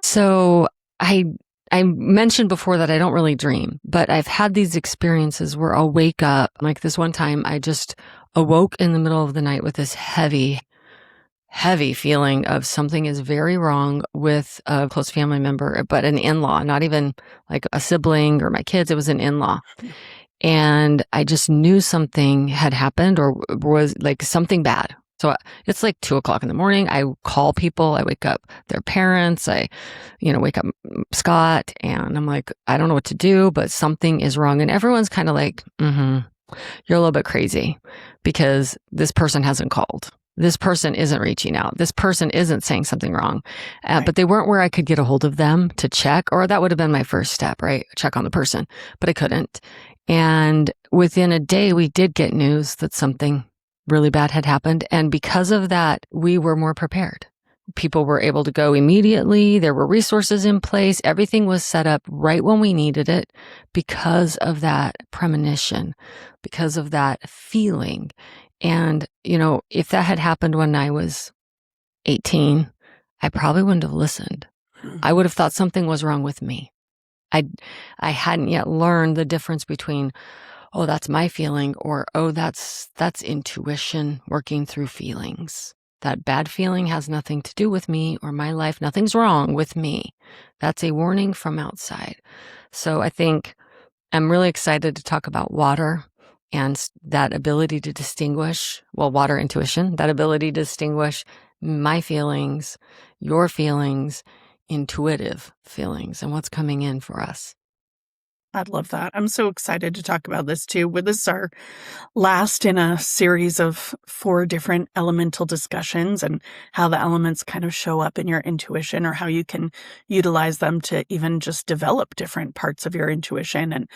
So I mentioned before that I don't really dream, but I've had these experiences where I'll wake up. Like this one time, I just awoke in the middle of the night with this heavy feeling of something is very wrong with a close family member, but an in-law, not even like a sibling or my kids. It was an in-law. And I just knew something had happened or was like something bad. So it's like 2:00 in the morning. I call people. I wake up their parents. I, wake up Scott, and I'm like, I don't know what to do, but something is wrong. And everyone's kind of like, you're a little bit crazy because this person hasn't called. This person isn't reaching out. This person isn't saying something wrong. Right. But they weren't where I could get a hold of them to check, or that would have been my first step, right? Check on the person, but I couldn't. And within a day, we did get news that something really bad had happened. And because of that, we were more prepared. People were able to go immediately. There were resources in place. Everything was set up right when we needed it because of that premonition, because of that feeling. And, if that had happened when I was 18, I probably wouldn't have listened. I would have thought something was wrong with me. I hadn't yet learned the difference between, oh, that's my feeling, or, oh, that's intuition working through feelings. That bad feeling has nothing to do with me or my life. Nothing's wrong with me. That's a warning from outside. So I think I'm really excited to talk about water and that ability to distinguish, water intuition, that ability to distinguish my feelings, your feelings, intuitive feelings, and what's coming in for us. I'd love that. I'm so excited to talk about this too. This is our last in a series of 4 different elemental discussions and how the elements kind of show up in your intuition or how you can utilize them to even just develop different parts of your intuition. And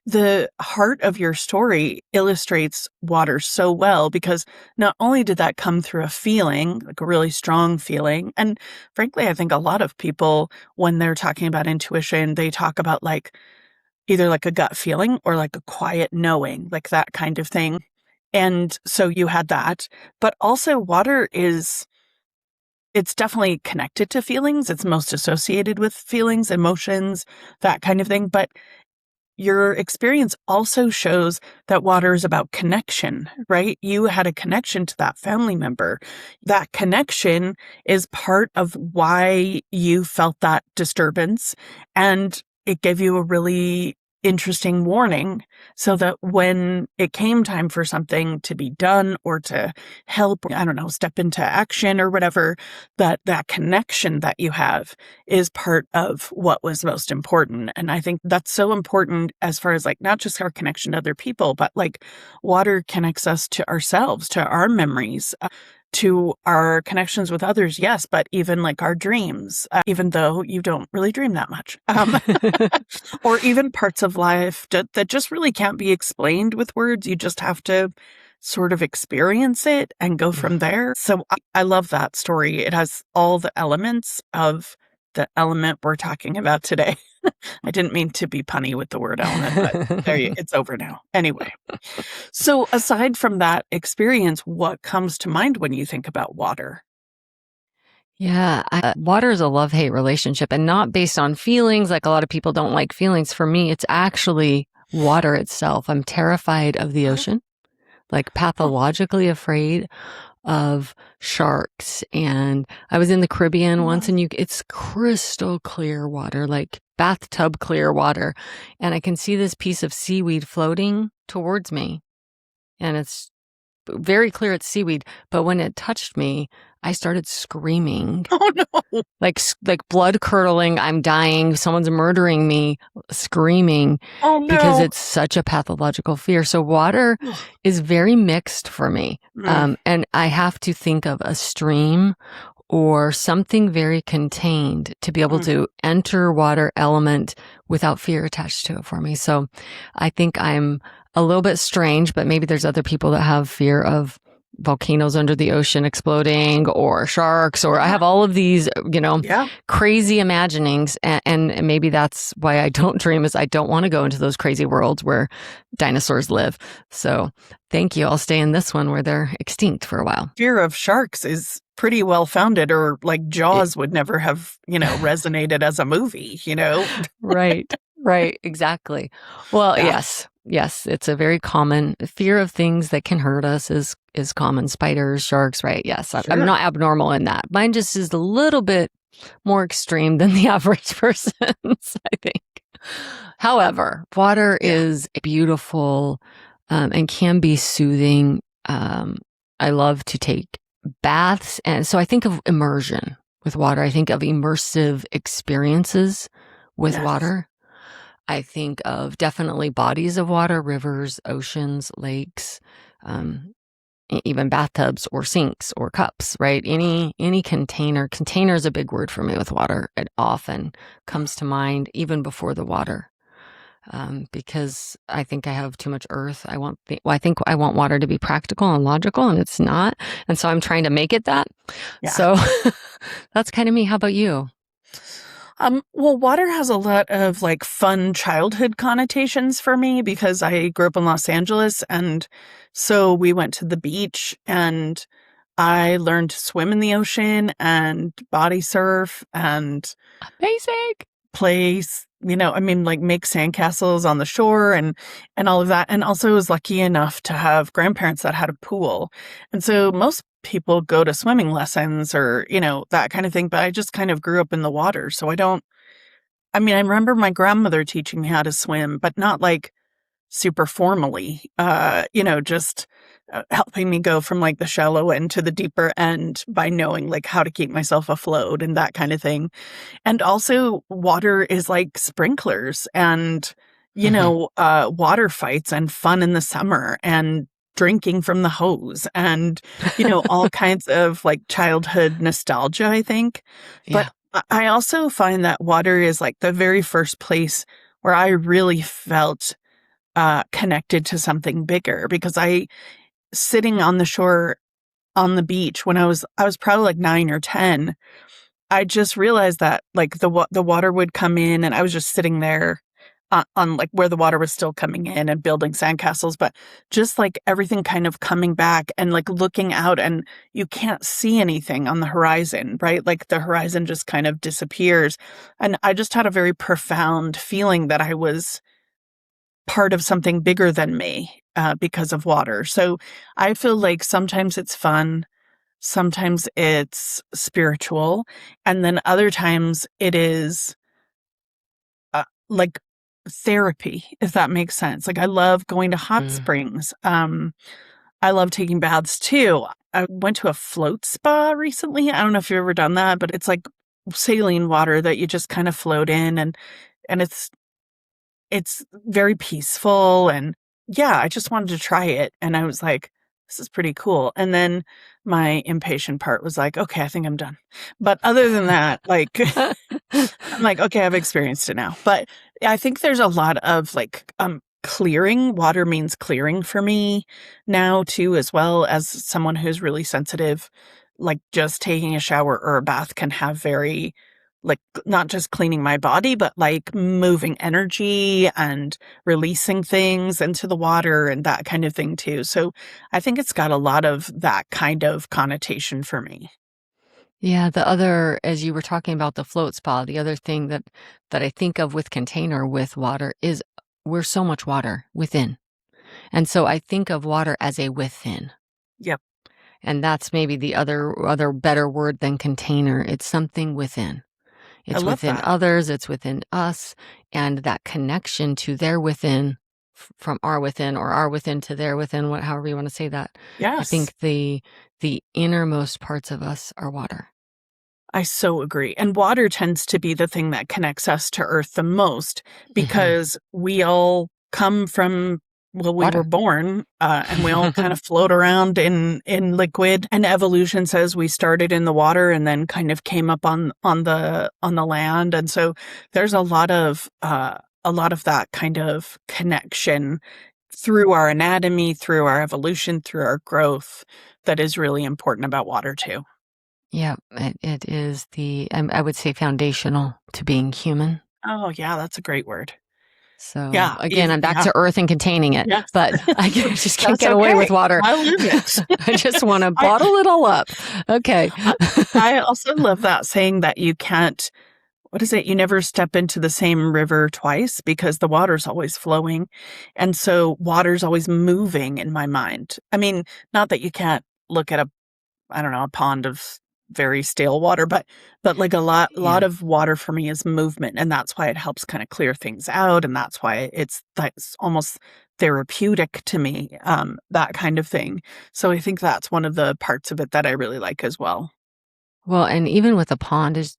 the heart of your story illustrates water so well because not only did that come through a feeling, like a really strong feeling, and frankly, I think a lot of people, when they're talking about intuition, they talk about either like a gut feeling or like a quiet knowing, like that kind of thing. And so you had that, but also water it's definitely connected to feelings. It's most associated with feelings, emotions, that kind of thing. But your experience also shows that water is about connection, right? You had a connection to that family member. That connection is part of why you felt that disturbance. And it gave you a really interesting warning so that when it came time for something to be done or to help, step into action or whatever, that connection that you have is part of what was most important. And I think that's so important as far as not just our connection to other people, but water connects us to ourselves, to our memories, to our connections with others, yes, but even our dreams, even though you don't really dream that much, or even parts of life that just really can't be explained with words. You just have to sort of experience it and go from there. So I love that story. It has all the elements of the element we're talking about today. I didn't mean to be punny with the word element, but it's over now. Anyway, so aside from that experience, what comes to mind when you think about water? Yeah, water is a love-hate relationship and not based on feelings. Like a lot of people don't like feelings. For me, it's actually water itself. I'm terrified of the ocean, pathologically afraid of sharks. And I was in the Caribbean once and it's crystal clear water, like bathtub clear water. And I can see this piece of seaweed floating towards me. And it's very clear it's seaweed. But when it touched me, I started screaming. Oh no. Like blood curdling. I'm dying. Someone's murdering me, screaming. Oh no. Because it's such a pathological fear. So water is very mixed for me. And I have to think of a stream or something very contained to be able to enter water element without fear attached to it for me. So I think I'm a little bit strange, but maybe there's other people that have fear of volcanoes under the ocean exploding or sharks, or I have all of these, Yeah. crazy imaginings. And maybe that's why I don't dream, is I don't want to go into those crazy worlds where dinosaurs live. So thank you. I'll stay in this one where they're extinct for a while. Fear of sharks is pretty well founded, or like Jaws would never have, resonated as a movie, Right. Right. Exactly. Well, Yeah. yes, it's a very common fear of things that can hurt us is common. Spiders, sharks, right? Yes, I'm Sure. not abnormal in that. Mine just is a little bit more extreme than the average person's, I think. However, water Yeah. is beautiful and can be soothing. I love to take baths, and so I think of immersion with water. I think of immersive experiences with Yes. water. I think of definitely bodies of water, rivers, oceans, lakes, even bathtubs or sinks or cups, right? Any container. Container is a big word for me with water. It often comes to mind even before the water. Because I think I have too much earth. I think I want water to be practical and logical, and it's not. And so I'm trying to make it that. Yeah. So that's kind of me. How about you? Well, water has a lot of like fun childhood connotations for me because I grew up in Los Angeles, and so we went to the beach and I learned to swim in the ocean and body surf and Basic. like make sandcastles on the shore and all of that. And also was lucky enough to have grandparents that had a pool. And so most people go to swimming lessons or, that kind of thing, but I just kind of grew up in the water. So I remember my grandmother teaching me how to swim, but not like super formally, just helping me go from like the shallow end to the deeper end by knowing like how to keep myself afloat and that kind of thing. And also water is like sprinklers and, water fights and fun in the summer and drinking from the hose and, all kinds of like childhood nostalgia, I think. Yeah. But I also find that water is like the very first place where I really felt connected to something bigger because sitting on the shore on the beach when I was probably like 9 or 10, I just realized that like the water would come in and I was just sitting there on like where the water was still coming in and building sandcastles, but just like everything kind of coming back and like looking out and you can't see anything on the horizon, right? Like the horizon just kind of disappears. And I just had a very profound feeling that I was part of something bigger than me because of water. So I feel like sometimes it's fun, sometimes it's spiritual, and then other times it is like therapy, if that makes sense. Like I love going to hot Mm. springs. I love taking baths too. I went to a float spa recently. I don't know if you've ever done that, but it's like saline water that you just kind of float in and it's very peaceful and yeah, I just wanted to try it and I was like, this is pretty cool. And then my impatient part was like, okay, I think I'm done. But other than that, like I'm like, okay, I've experienced it now. But I think there's a lot of like clearing. Water means clearing for me now too, as well as someone who's really sensitive. Like just taking a shower or a bath can have very like not just cleaning my body, but like moving energy and releasing things into the water and that kind of thing too. So I think it's got a lot of that kind of connotation for me. Yeah, the other, as you were talking about the float spa, the other thing that I think of with container with water is we're so much water within. And so I think of water as a within. Yep. And that's maybe the other better word than container. It's something within. I It's love within that. others, it's within us, and that connection to their within from our within or our within to their within, however you want to say that. I Yes. think the innermost parts of us are water. I so agree. And water tends to be the thing that connects us to Earth the most Hmm. because we all come from, well, we were Water. born and we all kind of float around in liquid. And evolution says we started in the water and then kind of came up on the land. And so there's a lot of that kind of connection through our anatomy, through our evolution, through our growth, that is really important about water too. Yeah, it is I would say foundational to being human. Oh, yeah, that's a great word. So Yeah, again, I'm back to earth and containing it, yes. but I just can't That's get away with okay. water. I love it. I just want to I bottle it all up. Okay. I also love that saying that you can't what is it? You never step into the same river twice because the water's always flowing. And so water's always moving in my mind. I mean, not that you can't look at I don't know, a pond of very stale water, but like a lot Yeah. of water for me is movement, and that's why it helps kind of clear things out, and that's almost therapeutic to me, that kind of thing. So I think that's one of the parts of it that I really like as well. Well, and even with a pond is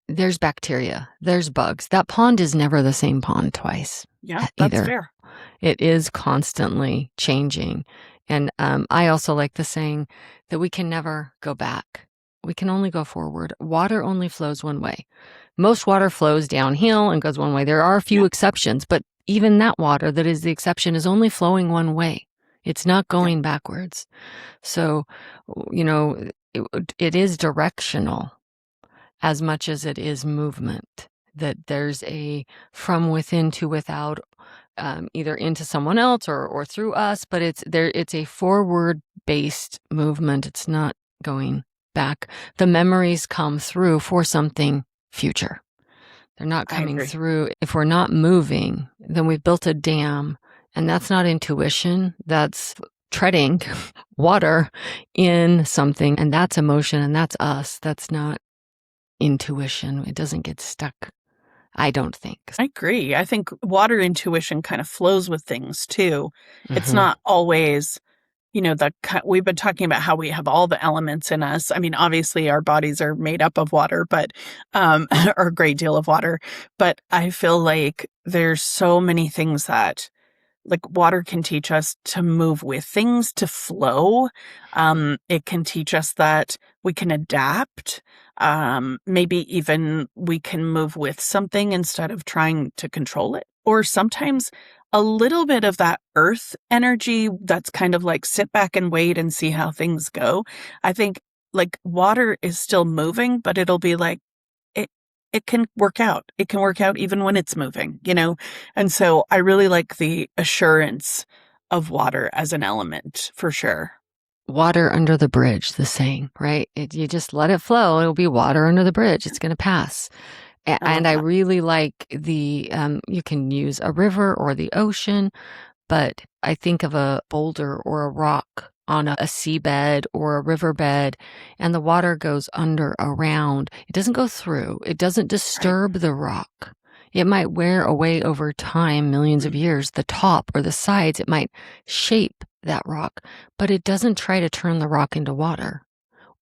there's bacteria, there's bugs. That pond is never the same pond twice Yeah, that's either. fair. It is constantly changing. And I also like the saying that we can never go back. We can only go forward. Water only flows one way. Most water flows downhill and goes one way. There are a few Yeah, exceptions, but even that water that is the exception is only flowing one way. It's not yeah, going backwards. So, it is directional as much as it is movement, that there's a from within to without, either into someone else or through us, but it's a forward based movement. It's not going back. The memories come through for something future. They're not I coming agree. through. If we're not moving, then we've built a dam, and that's not intuition. That's treading water in something, and that's emotion, and that's us. That's not intuition. It doesn't get stuck, I don't think. I agree. I think water intuition kind of flows with things too. It's Mhm. not always, we've been talking about how we have all the elements in us. I mean, obviously our bodies are made up of water, but or a great deal of water. But I feel like there's so many things that like water can teach us to move with things, to flow. It can teach us that we can adapt. Maybe even we can move with something instead of trying to control it. Or sometimes a little bit of that earth energy that's kind of like sit back and wait and see how things go. I think like water is still moving, but it'll be like, it it can work out. It can work out even when it's moving, you know? And so I really like the assurance of water as an element for sure. Water under the bridge, the saying, right? You just let it flow. It'll be water under the bridge. It's going to pass. I love And I that. really like you can use a river or the ocean, but I think of a boulder or a rock on a seabed or a riverbed, and the water goes under, around. It doesn't go through. It doesn't Right. disturb the rock. It might wear away over time, millions of Mm. years, the top or the sides. It might shape that rock, but it doesn't try to turn the rock into water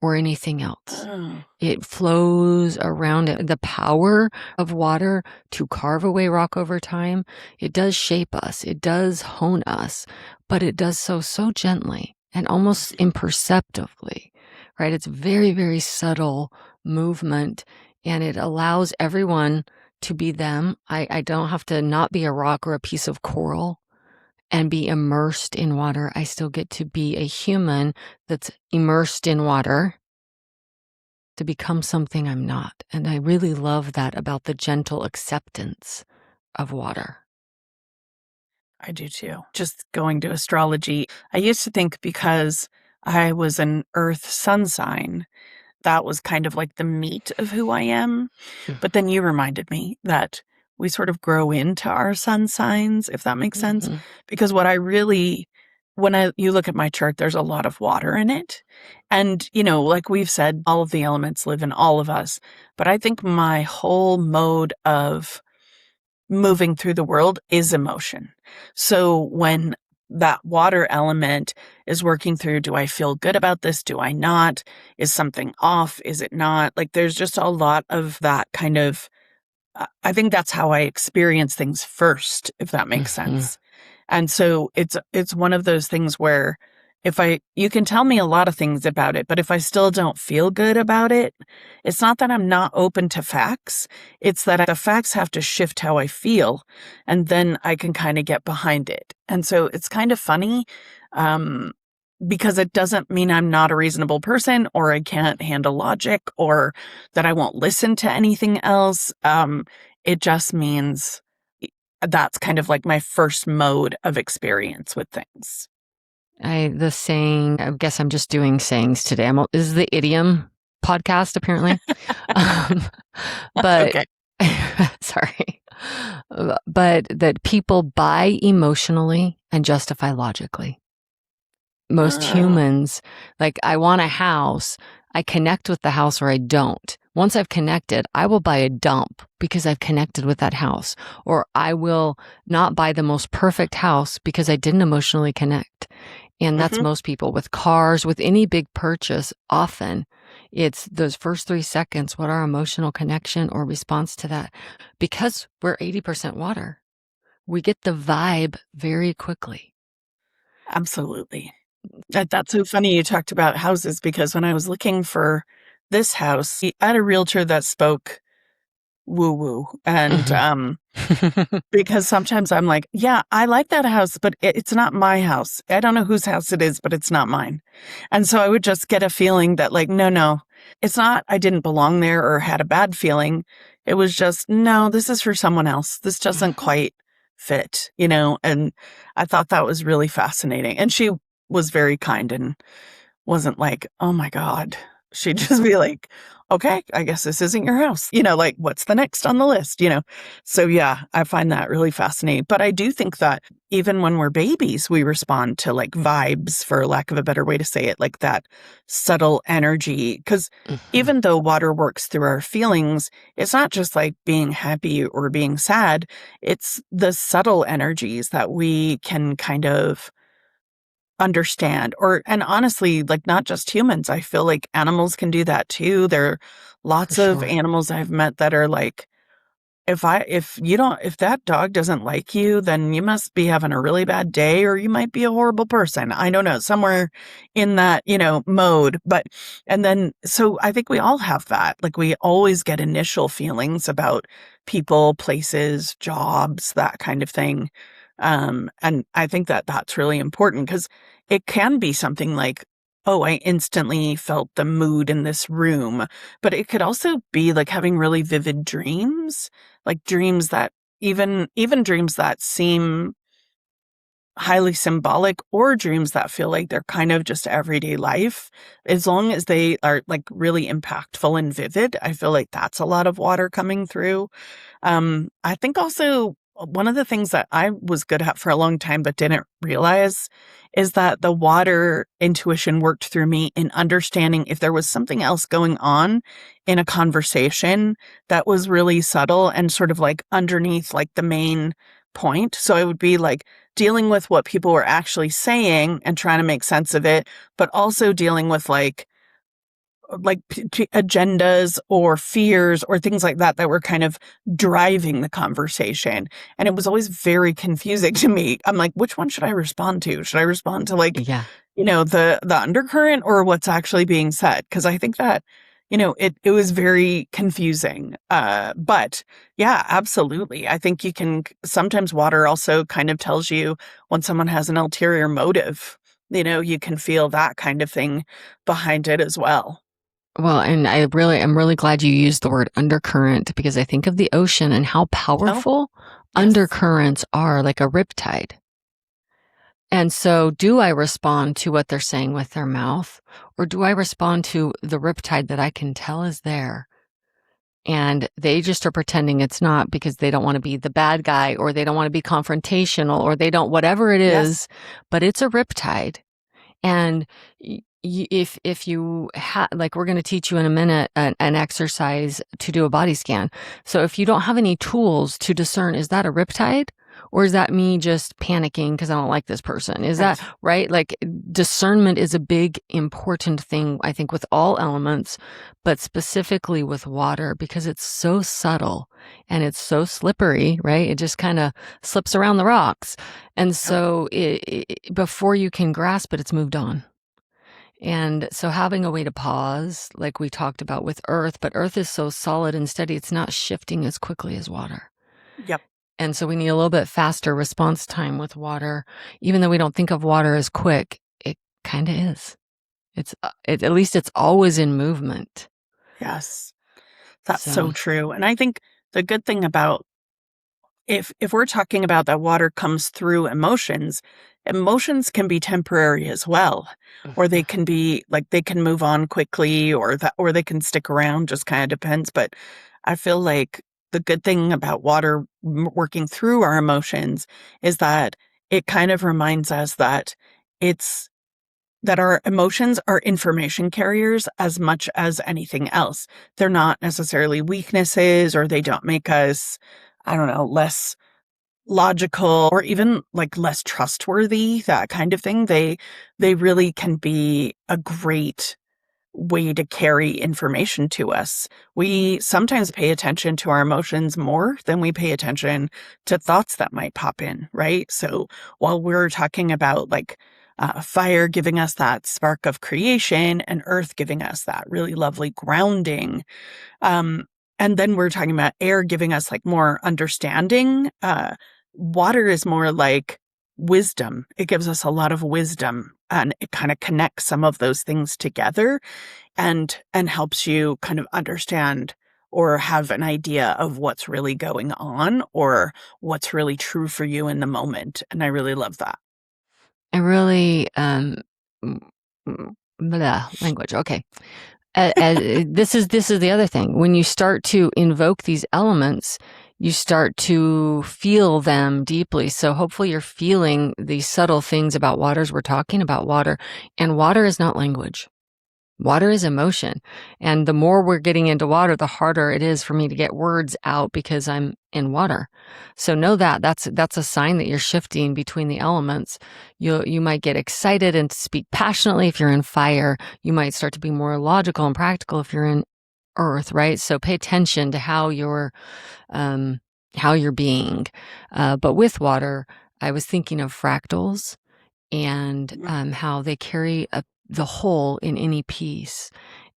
or anything else. Oh, It flows around it. The power of water to carve away rock over time, it does shape us, it does hone us, but it does so gently and almost imperceptibly, right? It's very, very subtle movement, and it allows everyone to be them. I don't have to not be a rock or a piece of coral and be immersed in water. I still get to be a human that's immersed in water to become something I'm not. And I really love that about the gentle acceptance of water. I do too. Just going to astrology, I used to think because I was an earth sun sign, that was kind of like the meat of who I am. But then you reminded me that we sort of grow into our sun signs, if that makes sense. Mhm. Because what I really, when you look at my chart, there's a lot of water in it. And, like we've said, all of the elements live in all of us. But I think my whole mode of moving through the world is emotion. So when that water element is working through, do I feel good about this? Do I not? Is something off? Is it not? Like there's just a lot of that kind of, I think that's how I experience things first, if that makes Mhm. sense. And so it's one of those things where you can tell me a lot of things about it, but if I still don't feel good about it, it's not that I'm not open to facts. It's that the facts have to shift how I feel, and then I can kind of get behind it. And so it's kind of funny, because it doesn't mean I'm not a reasonable person or I can't handle logic or that I won't listen to anything else. It just means that's kind of like my first mode of experience with things. The saying, I guess I'm just doing sayings today. This is the idiom podcast, apparently. But Okay. sorry. But that people buy emotionally and justify logically. Most humans, like, I want a house, I connect with the house or I don't. Once I've connected, I will buy a dump because I've connected with that house. Or I will not buy the most perfect house because I didn't emotionally connect. And that's most people with cars, with any big purchase. Often it's those first 3 seconds. What our emotional connection or response to that? Because we're 80% water, we get the vibe very quickly. Absolutely. That's so funny you talked about houses, because when I was looking for this house, I had a realtor that spoke woo-woo. And because sometimes I'm like, yeah, I like that house, but it's not my house. I don't know whose house it is, but it's not mine. And so I would just get a feeling that, like, no, it's not, I didn't belong there or had a bad feeling. It was just, no, this is for someone else. This doesn't quite fit, and I thought that was really fascinating. And she was very kind and wasn't like, oh my God. She'd just be like, okay, I guess this isn't your house. Like, what's the next on the list? So yeah, I find that really fascinating. But I do think that even when we're babies, we respond to like vibes, for lack of a better way to say it, like that subtle energy. Because even though water works through our feelings, it's not just like being happy or being sad. It's the subtle energies that we can kind of understand. And honestly, like, not just humans, I feel like animals can do that too. There are For lots of sure. animals I've met that are like, if that dog doesn't like you, then you must be having a really bad day, or you might be a horrible person. I don't know, somewhere in that, mode. And then, so I think we all have that. Like, we always get initial feelings about people, places, jobs, that kind of thing. And I think that that's really important, because it can be something like, oh, I instantly felt the mood in this room. But it could also be like having really vivid dreams, like dreams that even dreams that seem highly symbolic, or dreams that feel like they're kind of just everyday life. As long as they are like really impactful and vivid, I feel like that's a lot of water coming through. I think also one of the things that I was good at for a long time but didn't realize is that the water intuition worked through me in understanding if there was something else going on in a conversation that was really subtle and sort of like underneath like the main point. So it would be like dealing with what people were actually saying and trying to make sense of it, but also dealing with like agendas or fears or things like that that were kind of driving the conversation. And it was always very confusing to me. I'm like, which one should I respond to? Should I respond to like, Yeah. the undercurrent or what's actually being said? Because I think that, it was very confusing. But yeah, absolutely. I think sometimes water also kind of tells you when someone has an ulterior motive. You can feel that kind of thing behind it as well. Well, and I'm really glad you used the word undercurrent, because I think of the ocean and how Oh, powerful yes. undercurrents are, like a riptide. And so, do I respond to what they're saying with their mouth, or do I respond to the riptide that I can tell is there? And they just are pretending it's not because they don't want to be the bad guy, or they don't want to be confrontational, or they don't, whatever it Yes. is, but it's a riptide. And if you like, we're going to teach you in a minute an exercise to do a body scan. So if you don't have any tools to discern, is that a riptide Or is that me just panicking because I don't like this person? Is Right. that right? Like discernment is a big, important thing, I think, with all elements, but specifically with water because it's so subtle and it's so slippery, right? It just kind of slips around the rocks. And so before you can grasp it, it's moved on. And so having a way to pause, like we talked about with earth, but earth is so solid and steady, it's not shifting as quickly as water. Yep. And so we need a little bit faster response time with water. Even though we don't think of water as quick, it kind of is. At least it's always in movement. Yes. That's So so true. And I think the good thing about if we're talking about that water comes through emotions, emotions can be temporary as well. Or they can be like they can move on quickly or they can stick around, just kind of depends. But I feel like the good thing about water working through our emotions is that it kind of reminds us that it's that our emotions are information carriers as much as anything else. They're not necessarily weaknesses or they don't make us, I don't know, less logical or even like less trustworthy, that kind of thing. They really can be a great way to carry information to us. We sometimes pay attention to our emotions more than we pay attention to thoughts that might pop in, right? So while we're talking about like fire giving us that spark of creation and earth giving us that really lovely grounding, um, and then we're talking about air giving us like more understanding, water is more like wisdom. It gives us a lot of wisdom and it kind of connects some of those things together and helps you kind of understand or have an idea of what's really going on or what's really true for you in the moment. And I really love that. I really, mm, language. Okay. This is the other thing. When you start to invoke these elements, you start to feel them deeply. So hopefully you're feeling these subtle things about water as we're talking about water. And water is not language. Water is emotion. And the more we're getting into water, the harder it is for me to get words out because I'm in water. So know that that's a sign that you're shifting between the elements. You might get excited and speak passionately if you're in fire. You might start to be more logical and practical if you're in earth, right? So pay attention to how you're being. But with water, I was thinking of fractals and how they carry the whole in any piece.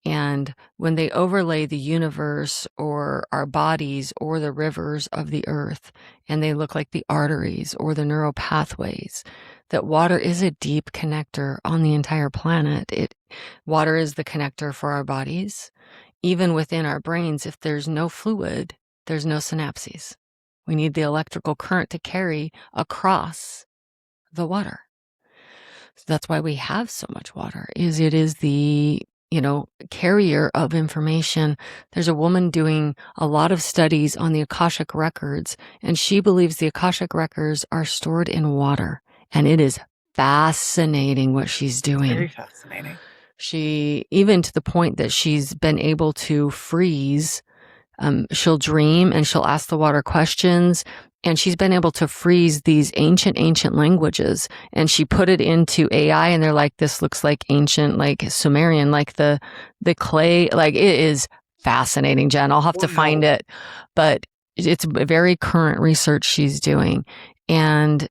And when they overlay the universe or our bodies or the rivers of the earth, and they look like the arteries or the neural pathways, that water is a deep connector on the entire planet. Water is the connector for our bodies. Even within our brains, if there's no fluid, there's no synapses. We need the electrical current to carry across the water. So that's why we have so much water, it is the, carrier of information. There's a woman doing a lot of studies on the Akashic records, and she believes the Akashic records are stored in water. And it is fascinating what she's doing. Very fascinating. She, even to the point that she's been able to freeze, she'll dream and she'll ask the water questions. And she's been able to freeze these ancient languages, and she put it into AI, and they're like, this looks like ancient, like Sumerian, like the clay. Like, it is fascinating, Jen. I'll have to find it, but it's very current research she's doing. And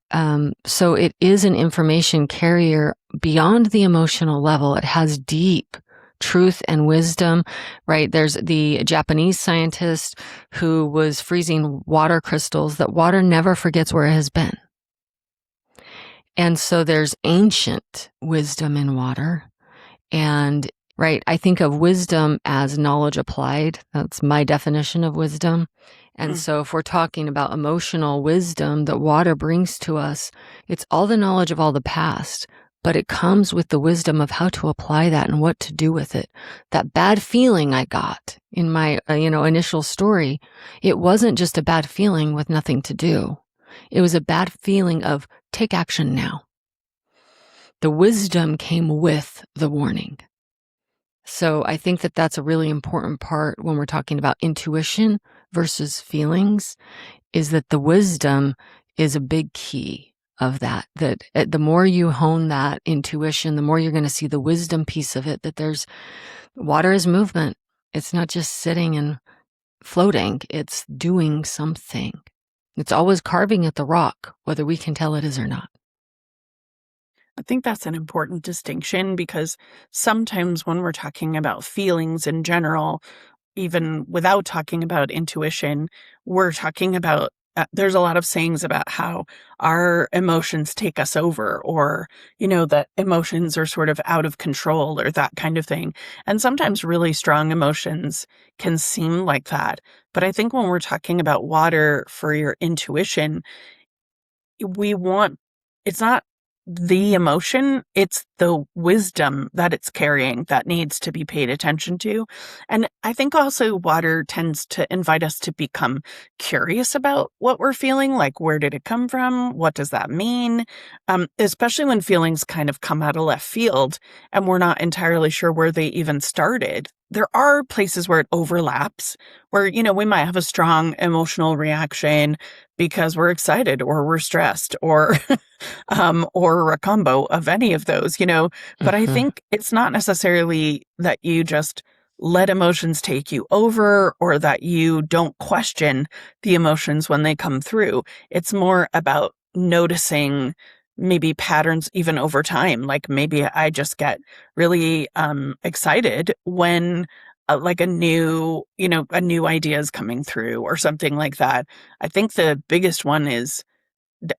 so it is an information carrier beyond the emotional level. It has deep truth and wisdom, right? There's the Japanese scientist who was freezing water crystals, that water never forgets where it has been. And so there's ancient wisdom in water. And right, I think of wisdom as knowledge applied. That's my definition of wisdom. And so if we're talking about emotional wisdom that water brings to us, it's all the knowledge of all the past, but it comes with the wisdom of how to apply that and what to do with it. That bad feeling I got in my, initial story, it wasn't just a bad feeling with nothing to do. It was a bad feeling of take action now. The wisdom came with the warning. So I think that that's a really important part when we're talking about intuition versus feelings, is that the wisdom is a big key of that. That the more you hone that intuition, the more you're going to see the wisdom piece of it, that there's water is movement. It's not just sitting and floating, it's doing something. It's always carving at the rock, whether we can tell it is or not. I think that's an important distinction because sometimes when we're talking about feelings in general, even without talking about intuition, we're talking about there's a lot of sayings about how our emotions take us over, or, that emotions are sort of out of control, or that kind of thing. And sometimes really strong emotions can seem like that. But I think when we're talking about water for your intuition, we want it's not the emotion, it's the wisdom that it's carrying that needs to be paid attention to. And I think also water tends to invite us to become curious about what we're feeling, like where did it come from? What does that mean? Especially when feelings kind of come out of left field and we're not entirely sure where they even started. There are places where it overlaps, where, we might have a strong emotional reaction because we're excited or we're stressed or or a combo of any of those, but I Mhm. think it's not necessarily that you just let emotions take you over or that you don't question the emotions when they come through. It's more about noticing maybe patterns even over time. Like maybe I just get really excited when like a new idea is coming through or something like that. I think the biggest one is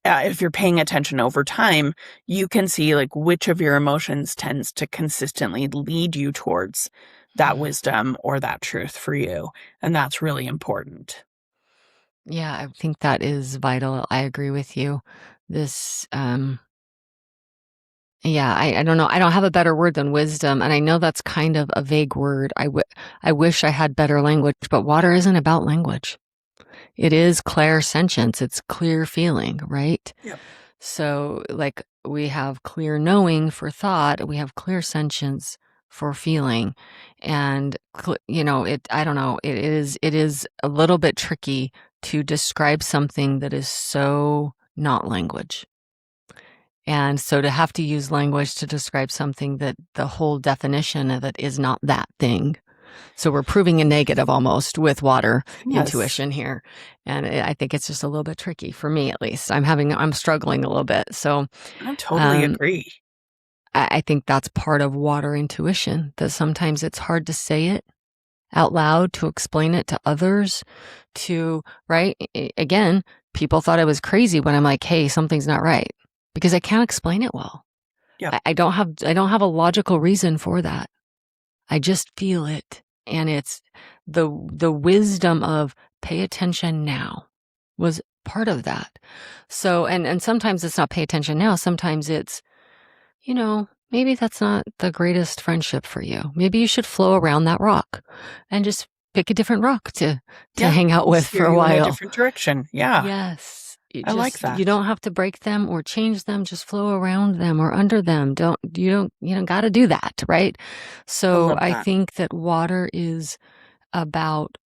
if you're paying attention over time, you can see like which of your emotions tends to consistently lead you towards that Mhm. wisdom or that truth for you. And that's really important. Yeah, I think that is vital. I agree with you. This, yeah, I don't know. I don't have a better word than wisdom, and I know that's kind of a vague word. I wish I had better language, but water isn't about language. It is clairsentience. It's clear feeling, right? Yep. So, like, we have clear knowing for thought, we have clear sentience for feeling, and I don't know. It is a little bit tricky to describe something that is so not language. And so to have to use language to describe something that the whole definition of it is not that thing. So we're proving a negative almost with water Yes, intuition here. And I think it's just a little bit tricky for me, at least. I'm struggling a little bit. So I totally um, agree. I think that's part of water intuition, that sometimes it's hard to say it out loud, to explain it to others, right? Again, people thought I was crazy when I'm like, hey, something's not right, because I can't explain it well. Yep. I don't have a logical reason for that. I just feel it. And it's the wisdom of pay attention now was part of that. So and sometimes it's not pay attention now. Sometimes it's, maybe that's not the greatest friendship for you. Maybe you should flow around that rock and just pick a different rock to Yeah. hang out with for Steer a you in a while. different direction. Yeah. Yes. I like You that. don't have to break them or change them, just flow around them or under them. You don't got to do that, right? I So love I that. think that water is about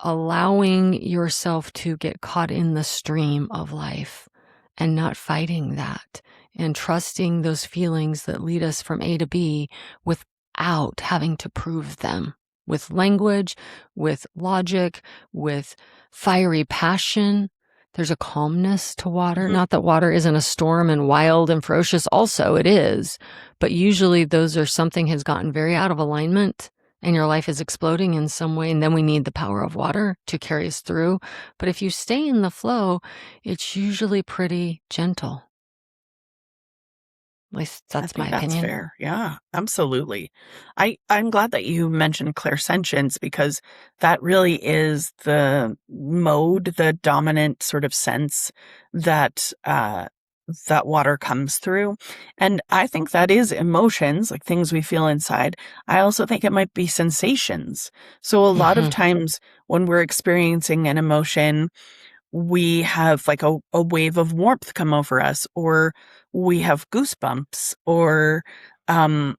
allowing yourself to get caught in the stream of life and not fighting that, and trusting those feelings that lead us from A to B without having to prove them with language, with logic, with fiery passion. There's a calmness to water. Mhm. Not that water isn't a storm and wild and ferocious, also, it is. But usually, those are something has gotten very out of alignment and your life is exploding in some way, and then we need the power of water to carry us through. But if you stay in the flow, it's usually pretty gentle. At least I that's my think that's opinion. fair. Yeah, absolutely. I'm glad that you mentioned clairsentience because that really is the mode, the dominant sort of sense that that water comes through. And I think that is emotions, like things we feel inside. I also think it might be sensations. So a lot of Mhm. times when we're experiencing an emotion, we have like a wave of warmth come over us, or we have goosebumps, or um,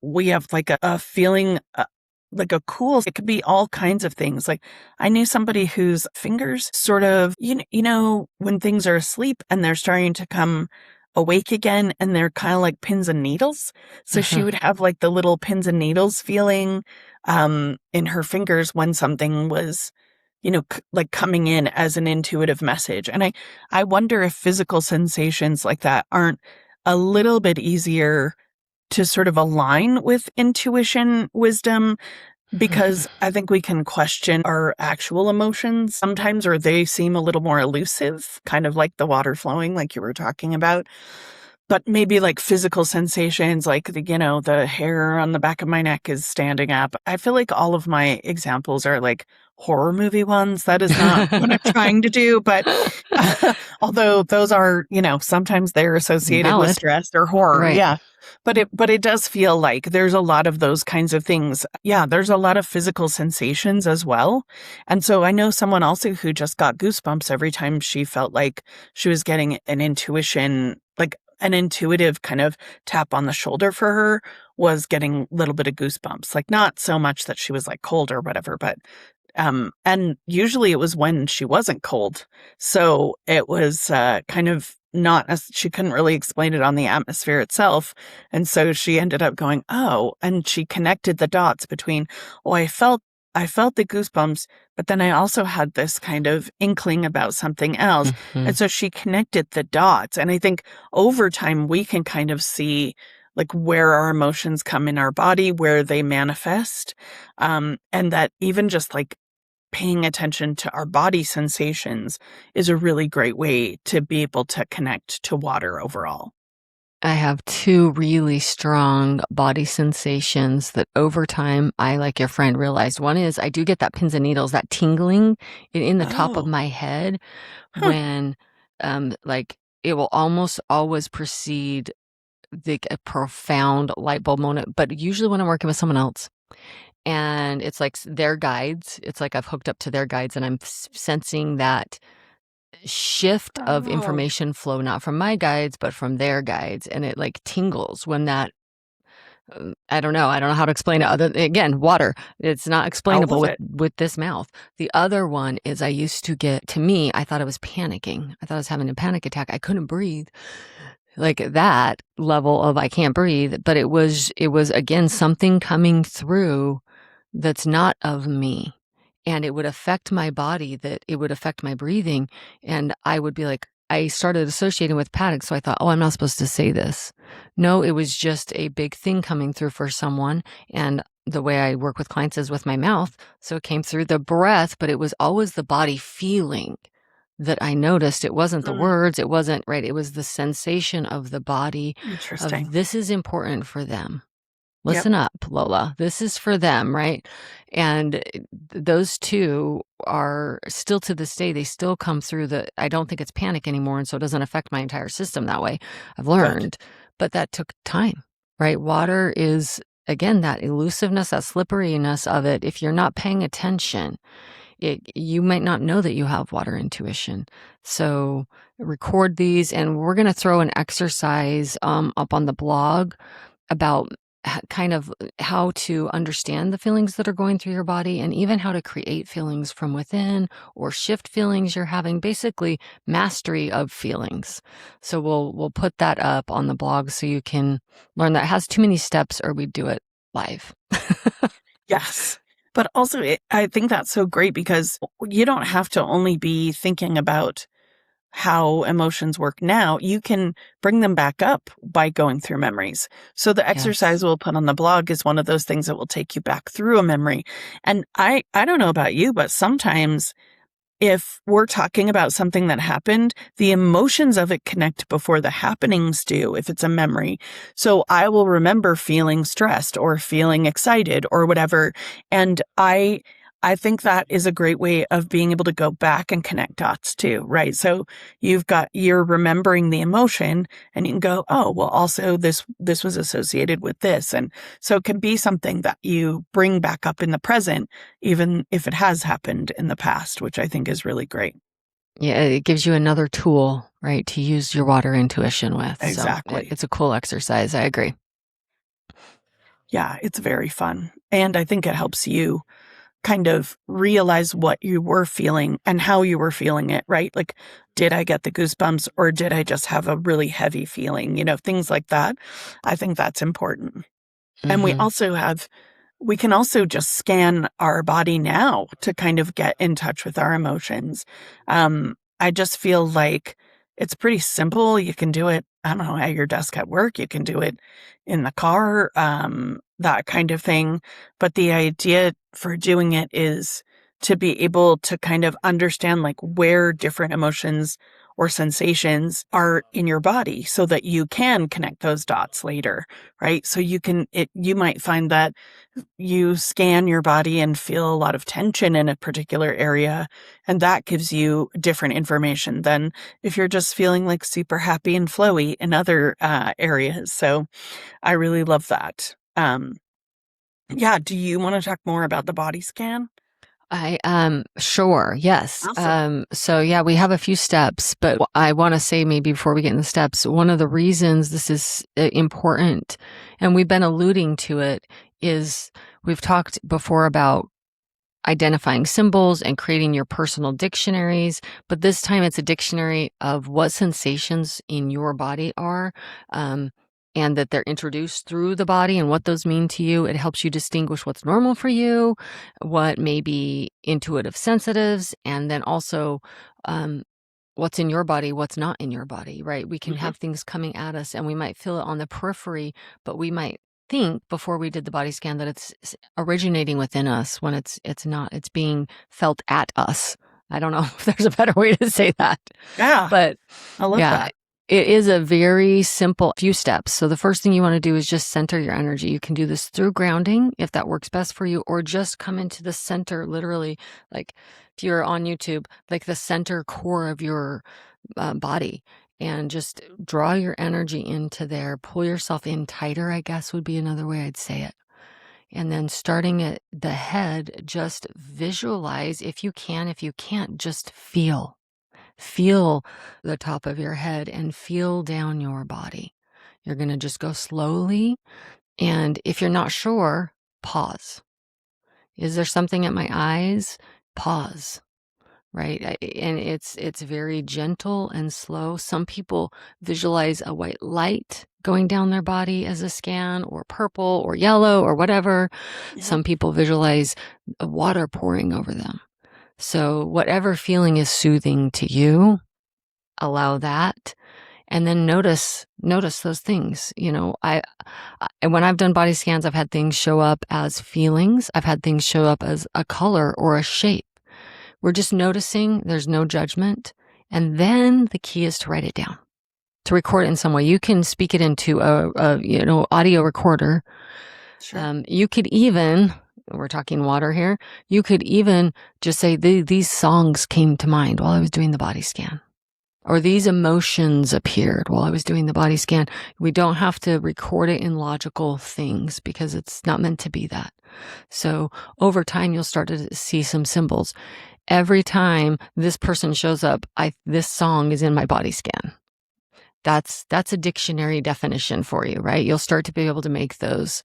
we have like a feeling like a cool, it could be all kinds of things. Like I knew somebody whose fingers sort of, when things are asleep and they're starting to come awake again and they're kind of like pins and needles. So she would have like the little pins and needles feeling in her fingers when something was, like coming in as an intuitive message. And I wonder if physical sensations like that aren't a little bit easier to sort of align with intuition wisdom, because I think we can question our actual emotions sometimes, or they seem a little more elusive, kind of like the water flowing, like you were talking about. But maybe like physical sensations, like the hair on the back of my neck is standing up. I feel like all of my examples are like horror movie ones. That is not what I'm trying to do. But although those are, sometimes they're associated with Valid. stress or horror. Right. Yeah. But it does feel like there's a lot of those kinds of things. Yeah, there's a lot of physical sensations as well. And so I know someone also who just got goosebumps every time she felt like she was getting an intuition, like an intuitive kind of tap on the shoulder for her was getting a little bit of goosebumps. Like not so much that she was like cold or whatever, but and usually it was when she wasn't cold. So it was kind of not as she couldn't really explain it on the atmosphere itself. And so she ended up going, oh, and she connected the dots between, oh, I felt the goosebumps, but then I also had this kind of inkling about something else. And so she connected the dots. And I think over time we can kind of see like where our emotions come in our body, where they manifest. And that even just like paying attention to our body sensations is a really great way to be able to connect to water overall. I have two really strong body sensations that over time I, like your friend, realized. One is I do get that pins and needles, that tingling in the top of Oh, my head huh. when like it will almost always precede a profound light bulb moment, but usually when I'm working with someone else. And it's like their guides. It's like I've hooked up to their guides and I'm sensing that shift of Oh, information flow, not from my guides, but from their guides. And it like tingles when that, I don't know. I don't know how to explain it. Again, water. It's not I explainable love it. with this mouth. The other one is I used to get, to me, I thought I was panicking. I thought I was having a panic attack. I couldn't breathe. Like that level of I can't breathe, but it was again something coming through that's not of me. And it would affect my body, that it would affect my breathing. And I would be like, I started associating with panic. So I thought, oh, I'm not supposed to say this. No, it was just a big thing coming through for someone. And the way I work with clients is with my mouth. So it came through the breath, but it was always the body feeling that I noticed. It wasn't the Mm, words. It wasn't right. It was the sensation of the body of interesting. this is important for them. Yep. Listen up, Lola. This is for them, right? And those two are still to this day, they still come through I don't think it's panic anymore. And so it doesn't affect my entire system that way. I've Good. learned, but that took time, right? Water is, again, that elusiveness, that slipperiness of it. If you're not paying attention, you might not know that you have water intuition. So record these, and we're going to throw an exercise up on the blog about kind of how to understand the feelings that are going through your body, and even how to create feelings from within or shift feelings you're having, basically mastery of feelings. So we'll put that up on the blog so you can learn that. It has too many steps or we do it live. Yes. But also, I think that's so great because you don't have to only be thinking about how emotions work now. You can bring them back up by going through memories. So the Yes. exercise we'll put on the blog is one of those things that will take you back through a memory. And I don't know about you, but sometimes if we're talking about something that happened, the emotions of it connect before the happenings do, if it's a memory. So I will remember feeling stressed or feeling excited or whatever. And I think that is a great way of being able to go back and connect dots too, right? So you're remembering the emotion and you can go, oh, well, also this was associated with this. And so it can be something that you bring back up in the present, even if it has happened in the past, which I think is really great. Yeah, it gives you another tool, right, to use your water intuition with. So Exactly. it's a cool exercise. I agree. Yeah, it's very fun. And I think it helps you kind of realize what you were feeling and how you were feeling it, right? Like, did I get the goosebumps or did I just have a really heavy feeling? Things like that. I think that's important. And Hmm. we can also just scan our body now to kind of get in touch with our emotions. I just feel like it's pretty simple. You can do it, I don't know, at your desk at work. You can do it in the car, that kind of thing. But the idea for doing it is to be able to kind of understand like where different emotions or sensations are in your body so that you can connect those dots later, right? So you might find that you scan your body and feel a lot of tension in a particular area, and that gives you different information than if you're just feeling like super happy and flowy in other areas. So I really love that. Yeah, do you want to talk more about the body scan? Sure, yes. Awesome. So yeah, we have a few steps, but I want to say maybe before we get in the steps, one of the reasons this is important, and we've been alluding to it, is we've talked before about identifying symbols and creating your personal dictionaries, but this time it's a dictionary of what sensations in your body are, and that they're introduced through the body and what those mean to you. It helps you distinguish what's normal for you, what may be intuitive sensitives, and then also what's in your body, what's not in your body, right? We can Hmm. have things coming at us and we might feel it on the periphery, but we might think before we did the body scan that it's originating within us when it's not. It's being felt at us. I don't know if there's a better way to say that. Yeah, But I love yeah, that. it is a very simple few steps. So the first thing you want to do is just center your energy. You can do this through grounding if that works best for you, or just come into the center, literally, like if you're on YouTube, like the center core of your body, and just draw your energy into there. Pull yourself in tighter, I guess would be another way I'd say it. And then starting at the head, just visualize if you can. If you can't, just feel. Feel the top of your head and feel down your body. You're going to just go slowly. And if you're not sure, pause. Is there something at my eyes? Pause. Right? And it's very gentle and slow. Some people visualize a white light going down their body as a scan, or purple or yellow or whatever. Yeah. Some people visualize water pouring over them. So whatever feeling is soothing to you, allow that, and then notice those things. When I've done body scans, I've had things show up as feelings. I've had things show up as a color or a shape. We're just noticing. There's no judgment. And then the key is to write it down, to record it in some way. You can speak it into a audio recorder. Sure. You could even, we're talking water here, you could even just say, these songs came to mind while I was doing the body scan, or these emotions appeared while I was doing the body scan. We don't have to record it in logical things because it's not meant to be that. So over time, you'll start to see some symbols. Every time this person shows up, this song is in my body scan. That's a dictionary definition for you, right? You'll start to be able to make those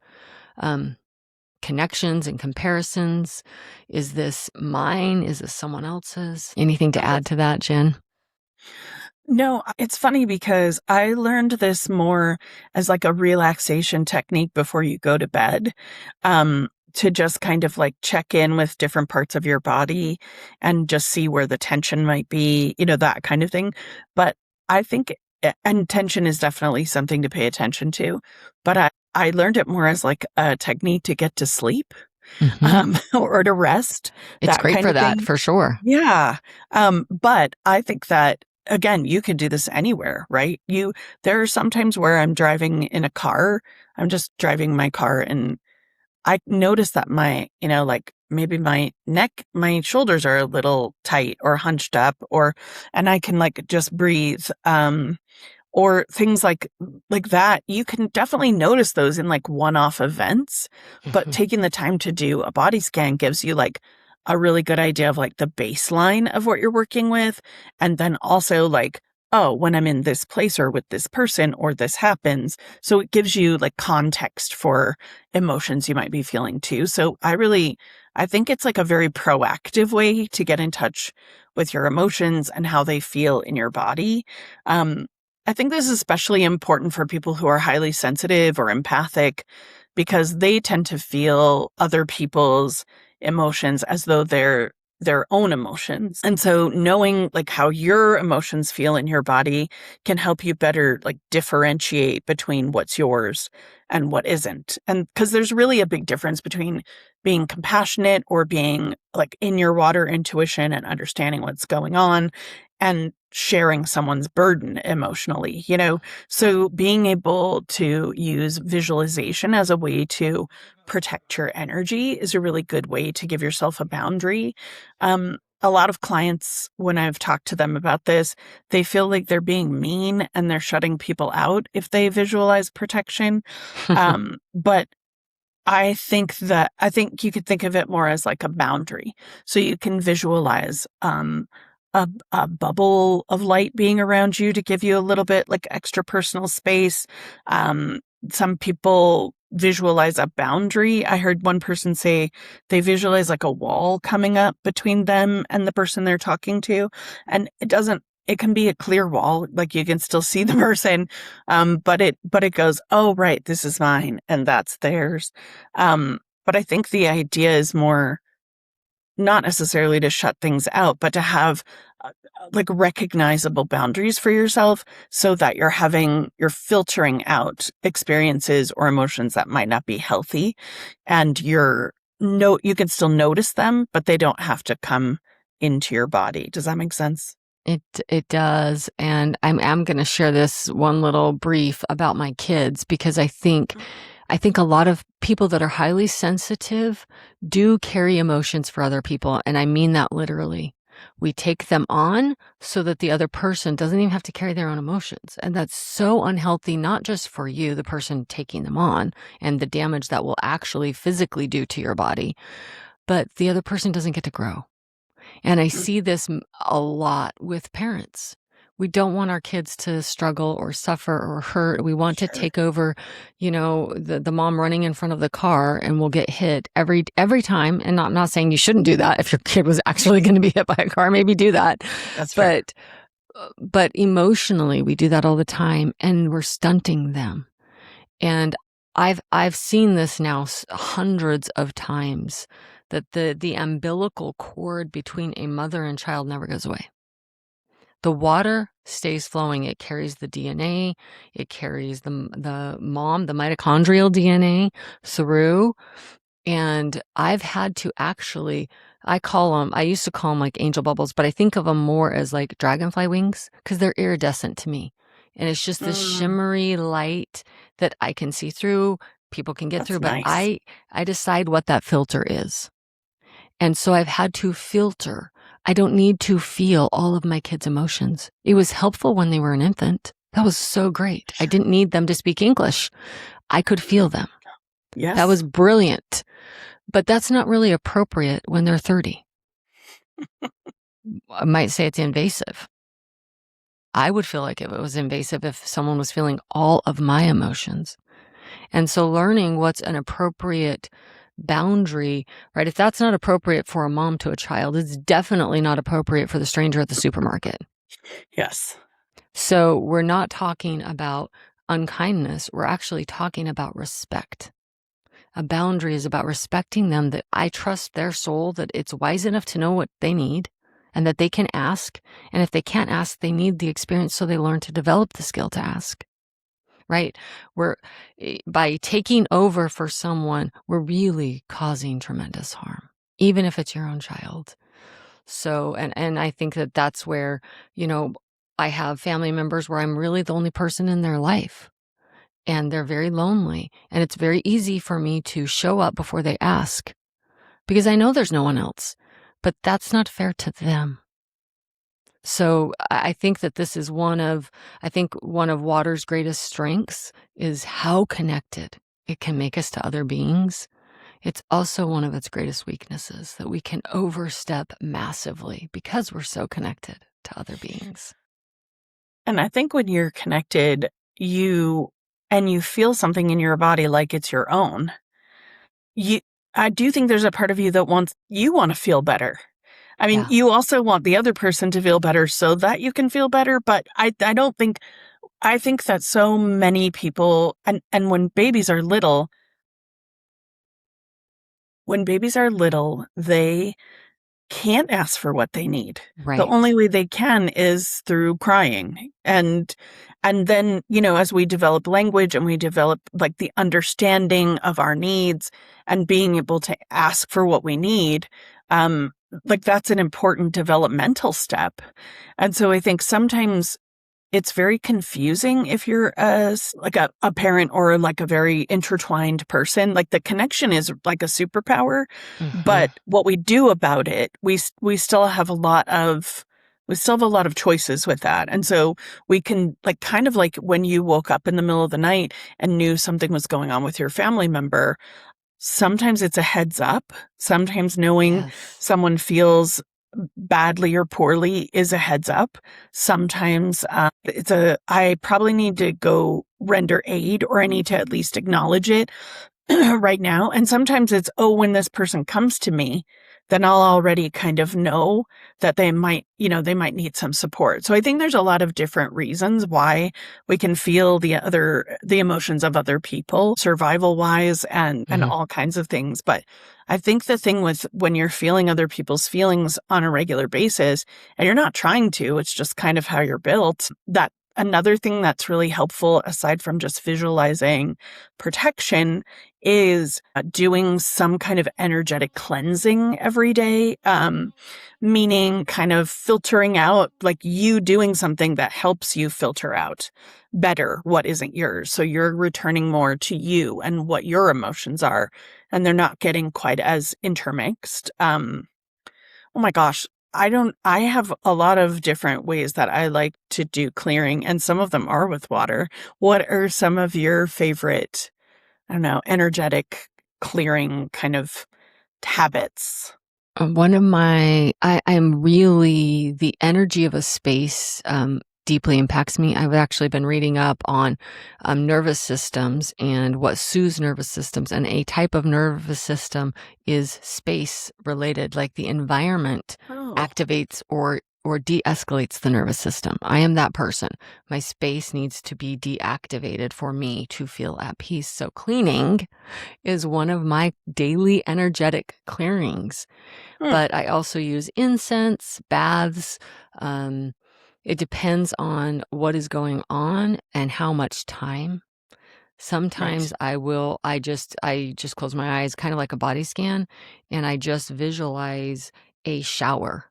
connections and comparisons. Is this mine? Is this someone else's? Anything to I love add to that, Jen? No, it's funny because I learned this more as like a relaxation technique before you go to bed, to just kind of like check in with different parts of your body and just see where the tension might be, that kind of thing. But I think, and tension is definitely something to pay attention to, but I learned it more as like a technique to get to sleep, Hmm. or to rest, It's that great kind for of that, thing. for sure. Yeah. But I think that again, you could do this anywhere, right? There are some times where I'm driving in a car, I'm just driving my car and I notice that like maybe my neck, my shoulders are a little tight or hunched up and I can like just breathe. Or things like that. You can definitely notice those in like one-off events, but taking the time to do a body scan gives you like a really good idea of like the baseline of what you're working with. And then also like oh, when I'm in this place or with this person or this happens. So it gives you like context for emotions you might be feeling too. So I think it's like a very proactive way to get in touch with your emotions and how they feel in your body. Um, I think this is especially important for people who are highly sensitive or empathic because they tend to feel other people's emotions as though they're their own emotions. And so knowing like how your emotions feel in your body can help you better like differentiate between what's yours and what isn't. And because there's really a big difference between being compassionate or being like in your water intuition and understanding what's going on and sharing someone's burden emotionally, you know? So being able to use visualization as a way to protect your energy is a really good way to give yourself a boundary. A lot of clients, when I've talked to them about this, they feel like they're being mean and they're shutting people out if they visualize protection. But I think you could think of it more as like a boundary. So you can visualize a bubble of light being around you to give you a little bit like extra personal space. Um, some people visualize a boundary. I heard one person say they visualize like a wall coming up between them and the person they're talking to. And it can be a clear wall, like you can still see the person, but it goes, oh, right, this is mine and that's theirs. But I think the idea is more not necessarily to shut things out, but to have like recognizable boundaries for yourself so that you're filtering out experiences or emotions that might not be healthy and you can still notice them, but they don't have to come into your body. Does that make sense? It does, and I'm going to share this one little brief about my kids because I think a lot of people that are highly sensitive do carry emotions for other people, and I mean that literally. We take them on so that the other person doesn't even have to carry their own emotions, and that's so unhealthy, not just for you, the person taking them on, and the damage that will actually physically do to your body, but the other person doesn't get to grow. And I see this a lot with parents. We don't want our kids to struggle or suffer or hurt. We want to Sure. take over, the mom running in front of the car and will get hit every time. And not saying you shouldn't do that. If your kid was actually going to be hit by a car, maybe do that. That's fair. But emotionally, we do that all the time, and we're stunting them. And I've seen this now hundreds of times that the umbilical cord between a mother and child never goes away. The water stays flowing. It carries the DNA. It carries the mitochondrial DNA through. And I've had to actually, I used to call them like angel bubbles, but I think of them more as like dragonfly wings because they're iridescent to me. And it's just this shimmery light that I can see through, people can get That's through, but nice. I decide what that filter is. And so I've had to filter. I don't need to feel all of my kids' emotions. It was helpful when they were an infant. That was so great. I didn't need them to speak English. I could feel them. Yes. That was brilliant. But that's not really appropriate when they're 30. I might say it's invasive. I would feel like it was invasive if someone was feeling all of my emotions. And so learning what's an appropriate boundary, right? If that's not appropriate for a mom to a child, it's definitely not appropriate for the stranger at the supermarket. Yes. So we're not talking about unkindness. We're actually talking about respect. A boundary is about respecting them, that I trust their soul, that it's wise enough to know what they need and that they can ask. And if they can't ask, they need the experience so they learn to develop the skill to ask. Right? By taking over for someone, we're really causing tremendous harm, even if it's your own child. So, and I think that that's where, I have family members where I'm really the only person in their life and they're very lonely. And it's very easy for me to show up before they ask because I know there's no one else, but that's not fair to them. So I think that this is one of water's greatest strengths is how connected it can make us to other beings. It's also one of its greatest weaknesses that we can overstep massively because we're so connected to other beings. And I think when you're connected, you feel something in your body like it's your own. You I do think there's a part of you that want to feel better. I mean, Yeah. you also want the other person to feel better so that you can feel better, but I don't think I think that so many people and when babies are little, they can't ask for what they need. The Right. only way they can is through crying. And then, as we develop language and we develop like the understanding of our needs and being able to ask for what we need, like that's an important developmental step. And so I think sometimes it's very confusing if you're like a parent or like a very intertwined person. Like the connection is like a superpower, Hmm. but what we do about it, we still have a lot of choices with that. And so we can like kind of like when you woke up in the middle of the night and knew something was going on with your family member, sometimes it's a heads up. Sometimes knowing Yes. someone feels badly or poorly is a heads up. Sometimes I probably need to go render aid or I need to at least acknowledge it right now. And sometimes it's, oh, when this person comes to me, then I'll already kind of know that they might need some support. So I think there's a lot of different reasons why we can feel the emotions of other people, survival wise and Hmm. all kinds of things. But I think the thing with when you're feeling other people's feelings on a regular basis and you're not trying to, it's just kind of how you're built. That another thing that's really helpful aside from just visualizing protection is doing some kind of energetic cleansing every day, meaning kind of filtering out, like you doing something that helps you filter out better what isn't yours. So you're returning more to you and what your emotions are, and they're not getting quite as intermixed. Oh my gosh. I have a lot of different ways that I like to do clearing, and some of them are with water. What are some of your favorite, I don't know, energetic clearing kind of habits? One of I'm really, the energy of a space deeply impacts me. I've actually been reading up on nervous systems and what soothes nervous systems. And a type of nervous system is space related, like the environment Oh, activates or de-escalates the nervous system. I am that person. My space needs to be deactivated for me to feel at peace. So cleaning is one of my daily energetic clearings, hmm, but I also use incense, baths. Um, it depends on what is going on and how much time. right. Sometimes I just close my eyes, kind of like a body scan, and I just visualize a shower,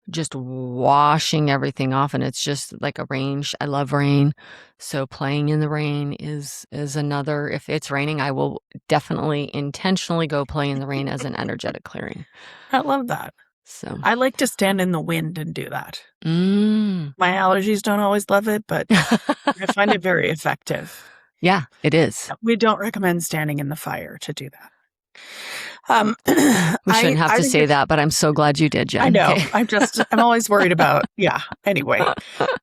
just washing everything off, and it's just like a rain. I love rain, so playing in the rain is another. If it's raining, I will definitely intentionally go play in the rain as an energetic clearing. I love that. So, I like to stand in the wind and do that. mm. My allergies don't always love it, but I find it very effective. Yeah, it is. We don't recommend standing in the fire to do that. We shouldn't have I to think say that, but I'm so glad you did, I Jen. know. Okay. I'm always worried about, yeah. Anyway,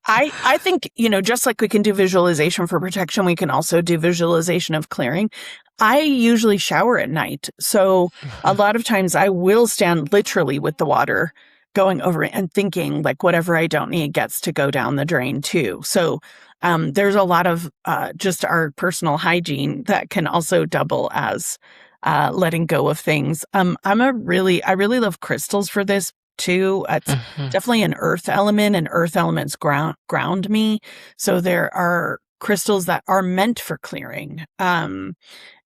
I think, just like we can do visualization for protection, we can also do visualization of clearing. I usually shower at night. So a lot of times I will stand literally with the water going over it and thinking like whatever I don't need gets to go down the drain too. So there's a lot of just our personal hygiene that can also double as letting go of things. I really love crystals for this too. It's Mhm. definitely an earth element, and earth elements ground me. So there are crystals that are meant for clearing.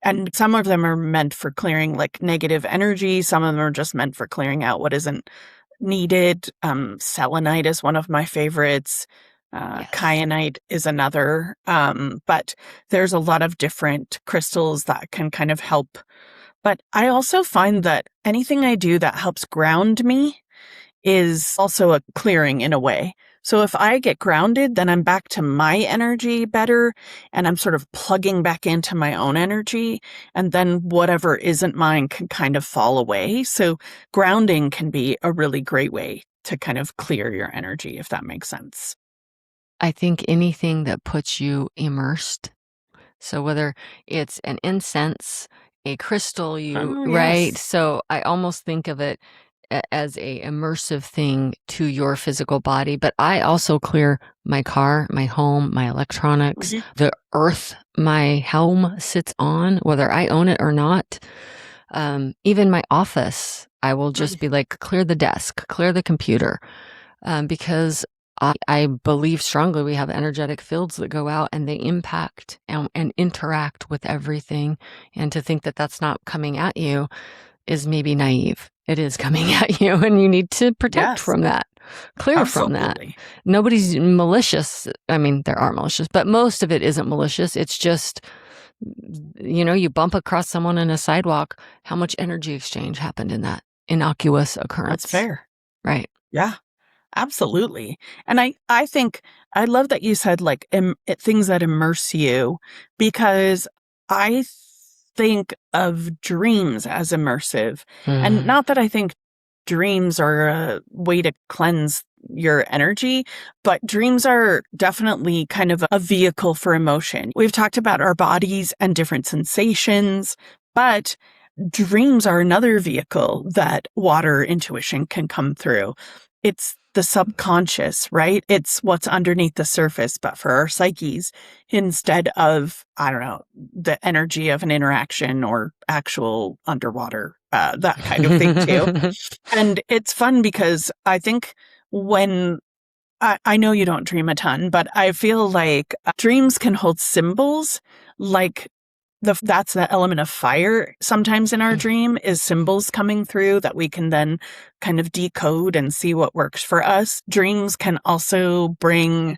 And some of them are meant for clearing like negative energy. Some of them are just meant for clearing out what isn't needed. Selenite is one of my favorites. Yes. Kyanite is another. But there's a lot of different crystals that can kind of help. But I also find that anything I do that helps ground me is also a clearing in a way. So if I get grounded, then I'm back to my energy better and I'm sort of plugging back into my own energy. And then whatever isn't mine can kind of fall away. So grounding can be a really great way to kind of clear your energy, if that makes sense. I think anything that puts you immersed. So whether it's an incense, a crystal, Oh, right? yes. So I almost think of it as a immersive thing to your physical body. But I also clear my car, my home, my electronics, Mhm. the earth my home sits on, whether I own it or not. Even my office, I will just Mm. be like, clear the desk, clear the computer, because I believe strongly we have energetic fields that go out and they impact and interact with everything. And to think that that's not coming at you is maybe naive. It is coming at you, and you need to protect Yes, from that, clear from that. absolutely. Nobody's malicious. I mean, there are malicious, but most of it isn't malicious. It's just, you bump across someone in a sidewalk. How much energy exchange happened in that innocuous That's occurrence? fair. Right. Yeah. Absolutely. And I think I love that you said like things that immerse you, because I think of dreams as immersive. And Mm. not that I think dreams are a way to cleanse your energy, but dreams are definitely kind of a vehicle for emotion. We've talked about our bodies and different sensations, but dreams are another vehicle that water intuition can come through. It's the subconscious, right? It's what's underneath the surface, but for our psyches, instead of, I don't know, the energy of an interaction or actual underwater, that kind of thing too. And it's fun because I think when I know you don't dream a ton, but I feel like dreams can hold symbols like that's the element of fire sometimes in our dream, is symbols coming through that we can then kind of decode and see what works for us. Dreams can also bring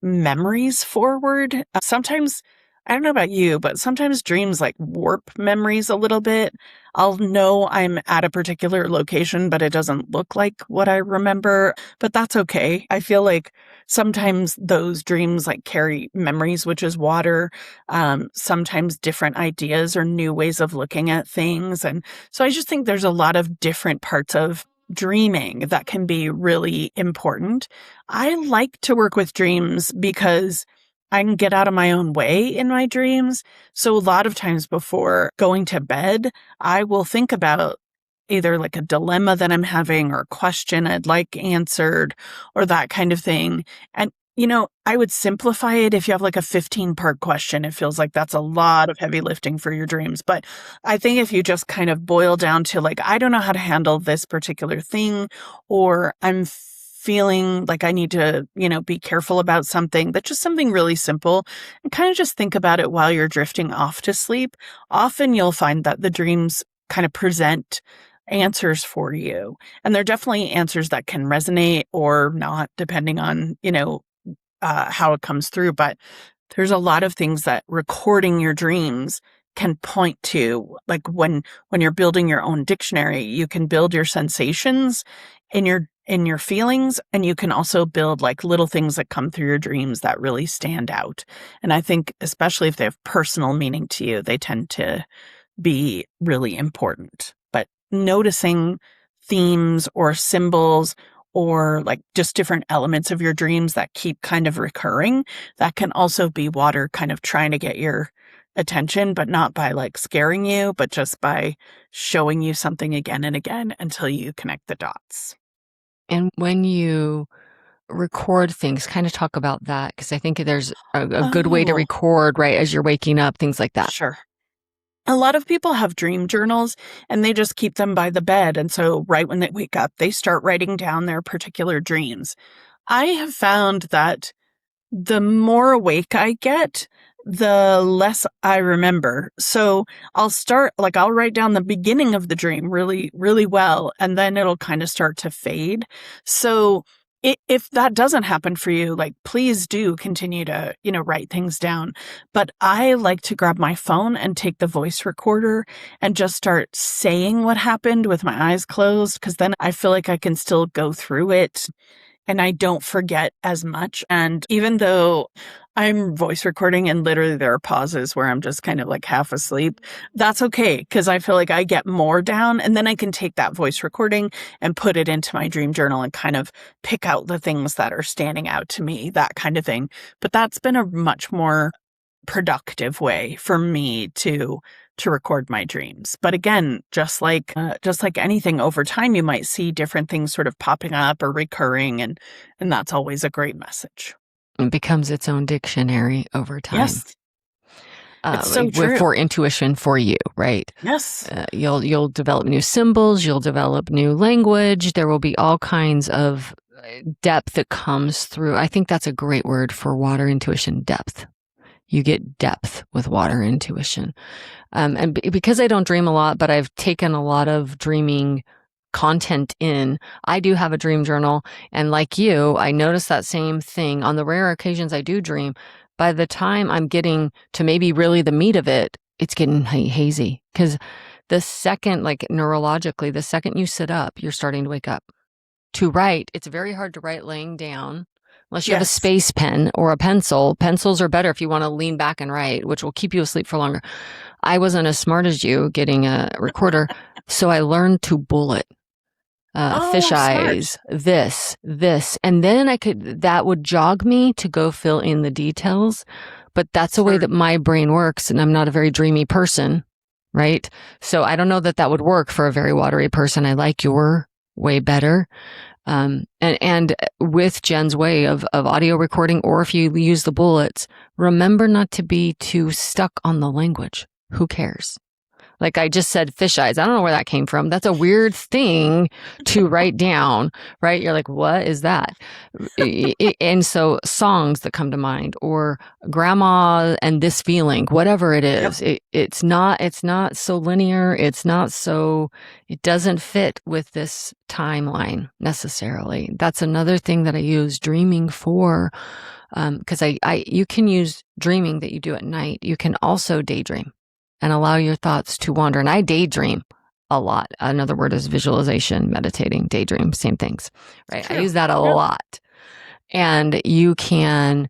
memories forward. Sometimes, I don't know about you, but sometimes dreams like warp memories a little bit. I'll know I'm at a particular location, but it doesn't look like what I remember, but that's okay. I feel like sometimes those dreams like carry memories, which is water, sometimes different ideas or new ways of looking at things. And so I just think there's a lot of different parts of dreaming that can be really important. I like to work with dreams because I can get out of my own way in my dreams. So a lot of times before going to bed, I will think about either like a dilemma that I'm having or a question I'd like answered or that kind of thing. And, I would simplify it if you have like a 15-part question. It feels like that's a lot of heavy lifting for your dreams. But I think if you just kind of boil down to like, I don't know how to handle this particular thing, or I'm feeling like I need to, be careful about something, that's just something really simple, and kind of just think about it while you're drifting off to sleep. Often you'll find that the dreams kind of present answers for you. And they're definitely answers that can resonate or not, depending on, how it comes through. But there's a lot of things that recording your dreams can point to. Like when you're building your own dictionary, you can build your sensations in your feelings, and you can also build like little things that come through your dreams that really stand out. And I think especially if they have personal meaning to you, they tend to be really important. But noticing themes or symbols or like just different elements of your dreams that keep kind of recurring, that can also be water kind of trying to get your attention, but not by like scaring you, but just by showing you something again and again until you connect the dots. And when you record things, kind of talk about that, because I think there's a good way to Oh, record, right, as you're waking up, things like that. sure. A lot of people have dream journals and they just keep them by the bed. And so right when they wake up, they start writing down their particular dreams. I have found that the more awake I get, the less I remember. So I'll write down the beginning of the dream really, really well, and then it'll kind of start to fade. So if that doesn't happen for you, like please do continue to, write things down. But I like to grab my phone and take the voice recorder and just start saying what happened with my eyes closed, because then I feel like I can still go through it and I don't forget as much. And even though I'm voice recording and literally there are pauses where I'm just kind of like half asleep. That's okay because I feel like I get more down and then I can take that voice recording and put it into my dream journal and kind of pick out the things that are standing out to me, that kind of thing. But that's been a much more productive way for me to record my dreams. But again, just like anything over time, you might see different things sort of popping up or recurring, and that's always a great message. It becomes its own dictionary over time. Yes, it's so true. For intuition for you, right? Yes. You'll develop new symbols, you'll develop new language. There will be all kinds of depth that comes through. I think that's a great word for water intuition, depth. You get depth with water intuition. And because I don't dream a lot, but I've taken a lot of dreaming content in, I do have a dream journal. And like you, I notice that same thing. On the rare occasions I do dream, by the time I'm getting to maybe really the meat of it, it's getting hazy. Because the second, like neurologically, the second you sit up, you're starting to wake up. To write, it's very hard to write laying down. Unless you have a space pen or a pencil. Pencils are better if you want to lean back and write, which will keep you asleep for longer. I wasn't as smart as you getting a recorder, so I learned to bullet. Fish eyes, this, and then that would jog me to go fill in the details. But that's a way that my brain works, and I'm not a very dreamy person, right? So I don't know that would work for a very watery person. I like your way better. And with Jen's way of audio recording, or if you use the bullets, remember not to be too stuck on the language. Who cares? Like I just said, fish eyes. I don't know where that came from. That's a weird thing to write down, right? You're like, what is that? And so songs that come to mind, or grandma and this feeling, whatever it is, it's not so linear. It doesn't fit with this timeline necessarily. That's another thing that I use dreaming for. Because you can use dreaming that you do at night. You can also daydream and allow your thoughts to wander. And I daydream a lot. Another word is visualization, meditating, daydream, same things, right? True. I use that a lot. And you can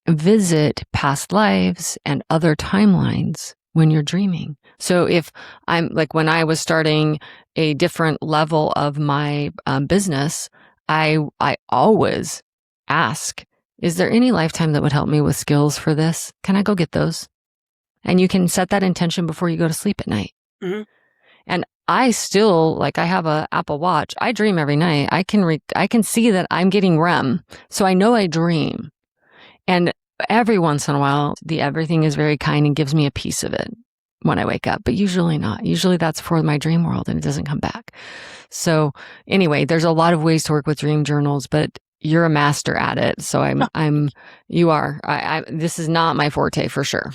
visit past lives and other timelines when you're dreaming. So if I'm like, when I was starting a different level of my business, I always ask, is there any lifetime that would help me with skills for this? Can I go get those? And you can set that intention before you go to sleep at night. Mm-hmm. And I still, like, I have a Apple Watch. I dream every night. I can see that I'm getting REM. So I know I dream. And every once in a while, everything is very kind and gives me a piece of it when I wake up, but usually not. Usually that's for my dream world and it doesn't come back. So anyway, there's a lot of ways to work with dream journals, but you're a master at it. So you are. This is not my forte for sure.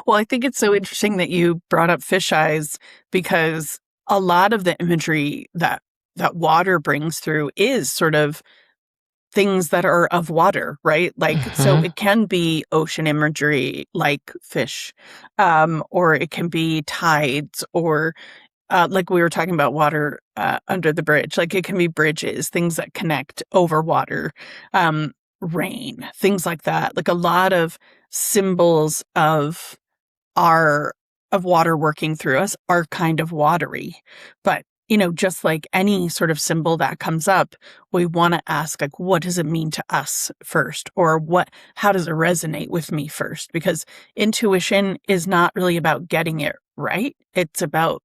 Well, I think it's so interesting that you brought up fish eyes, because a lot of the imagery that water brings through is sort of things that are of water, right? Like, so it can be ocean imagery like fish, or it can be tides, or like we were talking about water under the bridge, like it can be bridges, things that connect over water, rain, things like that. Like a lot of symbols of water working through us are kind of watery. But, just like any sort of symbol that comes up, we want to ask, like, what does it mean to us first? Or how does it resonate with me first? Because intuition is not really about getting it right. It's about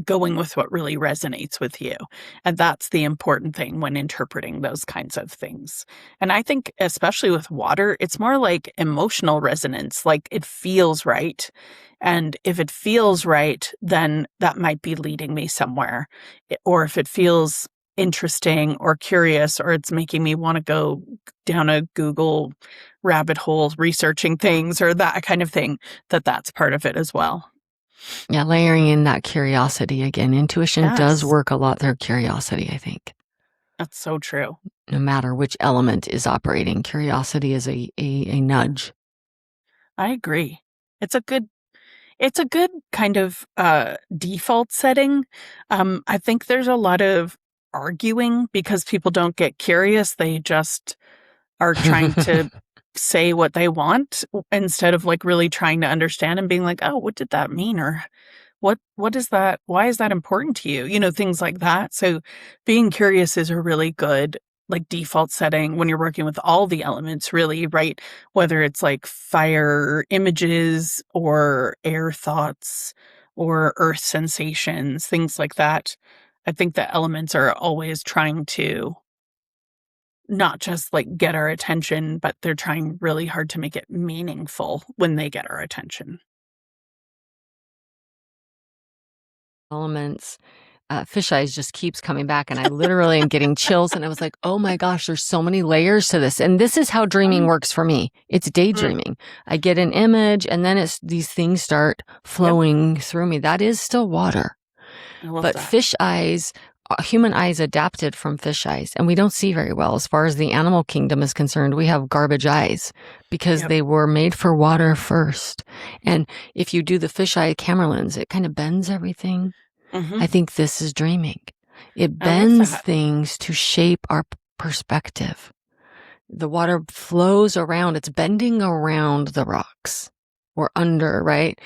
going with what really resonates with you. And that's the important thing when interpreting those kinds of things. And I think especially with water, it's more like emotional resonance, like it feels right. And if it feels right, then that might be leading me somewhere. Or if it feels interesting or curious, or it's making me want to go down a Google rabbit hole researching things or that kind of thing, that's part of it as well. Yeah, layering in that curiosity again. Intuition does work a lot through curiosity, I think. That's so true. No matter which element is operating, curiosity is a nudge. I agree. It's a good kind of default setting. I think there's a lot of arguing because people don't get curious. They just are trying to say what they want instead of like really trying to understand and being like, oh, what did that mean? Or what is that? Why is that important to you? Things like that. So being curious is a really good like default setting when you're working with all the elements, really, right? Whether it's like fire images or air thoughts or earth sensations, things like that. I think the elements are always trying to not just like get our attention, but they're trying really hard to make it meaningful when they get our attention. Elements. Fish eyes just keeps coming back, and I literally am getting chills. And I was like, oh my gosh, there's so many layers to this. And this is how dreaming works for me. It's daydreaming. I get an image, and then these things start flowing through me. That is still water. I love But that. fish eyes, human eyes adapted from fish eyes, and we don't see very well. As far as the animal kingdom is concerned, we have garbage eyes because they were made for water first. And if you do the fish eye camera lens, it kind of bends everything. I think this is dreaming. It bends things to shape our perspective. The water flows around. It's bending around the rocks or under, right?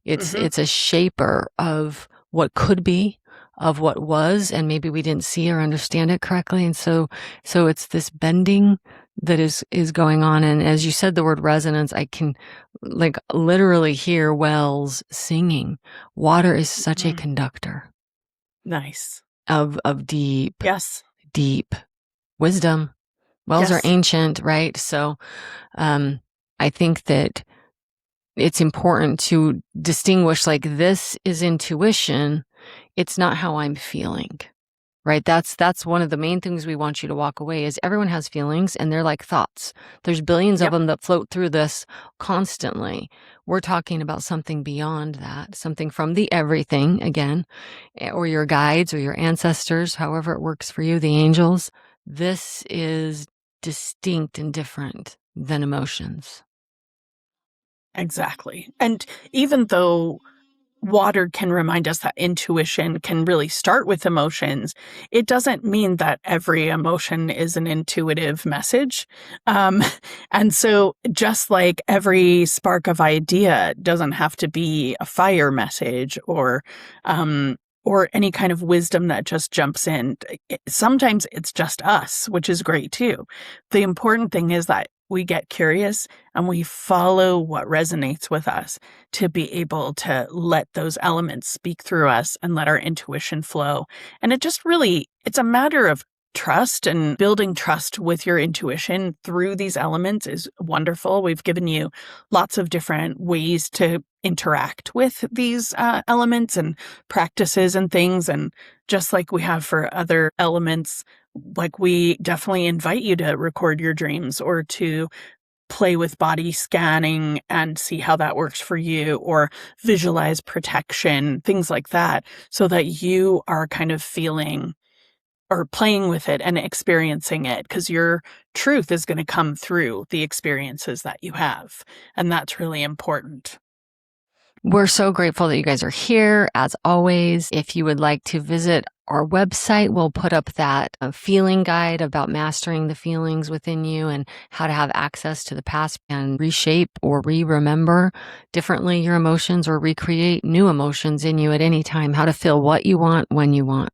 It's a shaper of what could be, of what was, and maybe we didn't see or understand it correctly. And so it's this bending that is going on. And as you said the word resonance, I can like literally hear wells singing. Water is such a conductor. Nice. Of deep wisdom. Wells are ancient, right? So I think that it's important to distinguish, like, this is intuition. It's not how I'm feeling, right? That's one of the main things we want you to walk away is everyone has feelings, and they're like thoughts. There's billions of them that float through this constantly. We're talking about something beyond that, something from the everything, again, or your guides or your ancestors, however it works for you, the angels. This is distinct and different than emotions. Exactly. And even though water can remind us that intuition can really start with emotions, it doesn't mean that every emotion is an intuitive message. And so just like every spark of idea doesn't have to be a fire message or any kind of wisdom that just jumps in. Sometimes it's just us, which is great too. The important thing is that we get curious and we follow what resonates with us to be able to let those elements speak through us and let our intuition flow. And it's a matter of trust, and building trust with your intuition through these elements is wonderful. We've given you lots of different ways to interact with these elements and practices and things. And just like we have for other elements, like we definitely invite you to record your dreams or to play with body scanning and see how that works for you, or visualize protection, things like that, so that you are kind of feeling or playing with it and experiencing it, because your truth is going to come through the experiences that you have. And that's really important. We're so grateful that you guys are here. As always, if you would like to visit our website, we'll put up that feeling guide about mastering the feelings within you and how to have access to the past and reshape or remember differently your emotions or recreate new emotions in you at any time, how to feel what you want when you want.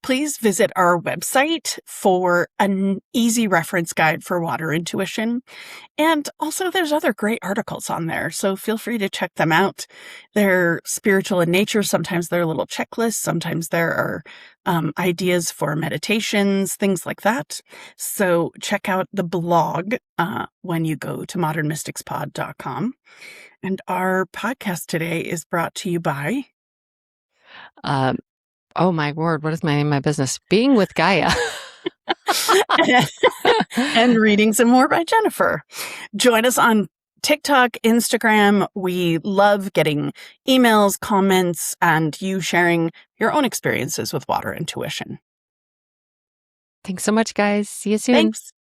Please visit our website for an easy reference guide for water intuition. And also there's other great articles on there, so feel free to check them out. They're spiritual in nature. Sometimes they're little checklists. Sometimes there are ideas for meditations, things like that. So check out the blog when you go to modernmysticspod.com. And our podcast today is brought to you by... oh my word, what is my name of my business? Being with Gaia. And Readings and More by Jennafer. Join us on TikTok, Instagram. We love getting emails, comments, and you sharing your own experiences with water intuition. Thanks so much, guys. See you soon. Thanks.